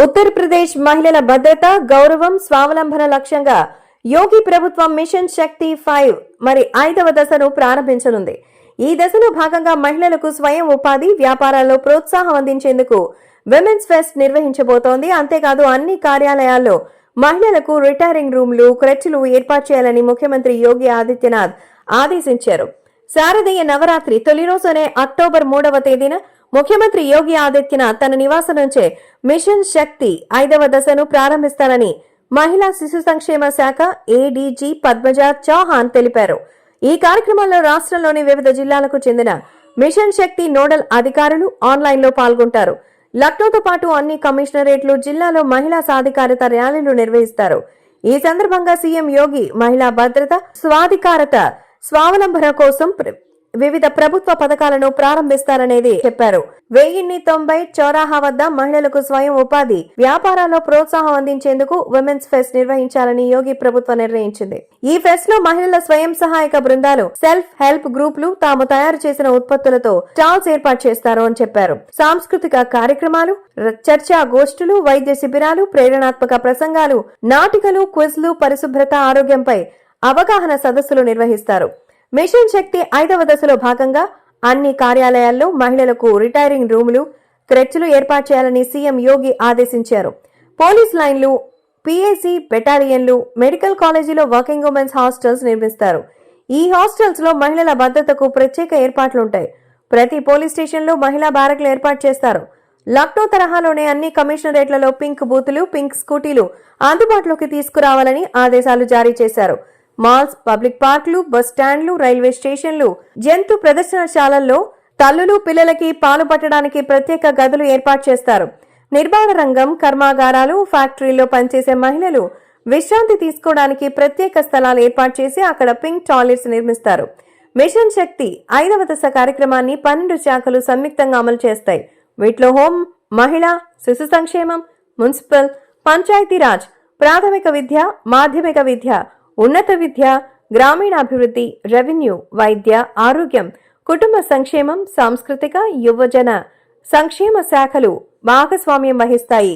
ఉత్తరప్రదేశ్ మహిళల భద్రత, గౌరవం, స్వావలంబన లక్ష్యంగా యోగి ప్రభుత్వం మిషన్ శక్తి 5 మరి 5వ దశను ప్రారంభించనుంది. ఈ దశలో భాగంగా మహిళలకు స్వయం ఉపాధి, వ్యాపారాల్లో ప్రోత్సాహం అందించేందుకు విమెన్స్ ఫెస్ట్ నిర్వహించబోతోంది. అంతేకాదు అన్ని కార్యాలయాల్లో మహిళలకు రిటైరింగ్ రూమ్లు, క్రెచ్లు ఏర్పాటు చేయాలని ముఖ్యమంత్రి యోగి ఆదిత్యనాథ్ ఆదేశించారు. శారదీయ నవరాత్రి తొలి రోజునే అక్టోబర్ 3వ తేదీన ముఖ్యమంత్రి యోగి ఆదిత్యనాథ్ తన నివాసం నుంచే మిషన్ శక్తి 5వ దశను ప్రారంభిస్తారని మహిళా శిశు సంక్షేమ శాఖ ఏడీజీ పద్మజ చౌహాన్ తెలిపారు. ఈ కార్యక్రమంలో రాష్ట్రంలోని వివిధ జిల్లాలకు చెందిన మిషన్ శక్తి నోడల్ అధికారులు ఆన్లైన్లో పాల్గొంటారు. లక్నోతో పాటు అన్ని కమిషనరేట్లు, జిల్లాలో మహిళా సాధికారత ర్యాలీలు నిర్వహిస్తారు. ఈ సందర్భంగా సీఎం యోగి మహిళా భద్రత, స్వాధికారత, స్వావలంబన కోసం వివిధ ప్రభుత్వ పథకాలను ప్రారంభిస్తారనేది చెప్పారు. 1090 చౌరాహా వద్ద మహిళలకు స్వయం ఉపాధి, వ్యాపారాల్లో ప్రోత్సాహం అందించేందుకు విమెన్స్ ఫెస్ట్ నిర్వహించాలని యోగి ప్రభుత్వం నిర్ణయించింది. ఈ ఫెస్ట్ లో మహిళల స్వయం సహాయక బృందాలు, సెల్ఫ్ హెల్ప్ గ్రూపులు తాము తయారు చేసిన ఉత్పత్తులతో స్టాల్స్ ఏర్పాటు చేస్తారు అని చెప్పారు. సాంస్కృతిక కార్యక్రమాలు, చర్చా గోష్ఠులు, వైద్య శిబిరాలు, ప్రేరణాత్మక ప్రసంగాలు, నాటికలు, క్విజ్లు, పరిశుభ్రత, ఆరోగ్యంపై అవగాహన సదస్సులు నిర్వహిస్తారు. మిషన్ శక్తి 5వ దశలో భాగంగా అన్ని కార్యాలయాల్లో మహిళలకు రిటైరింగ్ రూములు, క్రెచ్లు ఏర్పాటు చేయాలని సీఎం యోగి ఆదేశించారు. పోలీస్ లైన్లు, పీఏసీ బెటాలియన్లు, మెడికల్ కాలేజీలో వర్కింగ్ ఉమెన్స్ హాస్టల్స్ నిర్మిస్తారు. ఈ హాస్టల్స్ లో మహిళల భద్రతకు ప్రత్యేక ఏర్పాట్లుంటాయి. ప్రతి పోలీస్ స్టేషన్లో మహిళా బ్యారక్లు ఏర్పాటు చేస్తారు. లక్నో తరహాలోనే అన్ని కమిషనరేట్లలో పింక్ బూతులు, పింక్ స్కూటీలు అందుబాటులోకి తీసుకురావాలని ఆదేశాలు జారీ చేశారు. మాల్స్, పబ్లిక్ పార్కులు, బస్ స్టాండ్లు, రైల్వే స్టేషన్లు, జంతు ప్రదర్శనశాలల్లో తల్లులు, పిల్లలకి పాలు పట్టడానికి ప్రత్యేక గదులు ఏర్పాటు చేస్తారు. నిర్మాణ రంగం, కర్మాగారాలు, ఫ్యాక్టరీల్లో పనిచేసే మహిళలు విశ్రాంతి తీసుకోవడానికి ప్రత్యేక స్థలాలు ఏర్పాటు చేసి అక్కడ పింక్ టాయిలెట్స్ నిర్మిస్తారు. మిషన్ శక్తి 5వ దశ కార్యక్రమాన్ని 12 శాఖలు సంయుక్తంగా అమలు చేస్తాయి. వీటిలో హోం, మహిళా శిశు సంక్షేమం, మున్సిపల్, పంచాయతీరాజ్, ప్రాథమిక విద్య, మాధ్యమిక విద్య, ఉన్నత విద్య, గ్రామీణాభివృద్ధి, రెవెన్యూ, వైద్య, ఆరోగ్యం, కుటుంబ సంక్షేమం, సాంస్కృతిక, యువజన సంక్షేమ శాఖలు భాగస్వామ్యం వహిస్తాయి.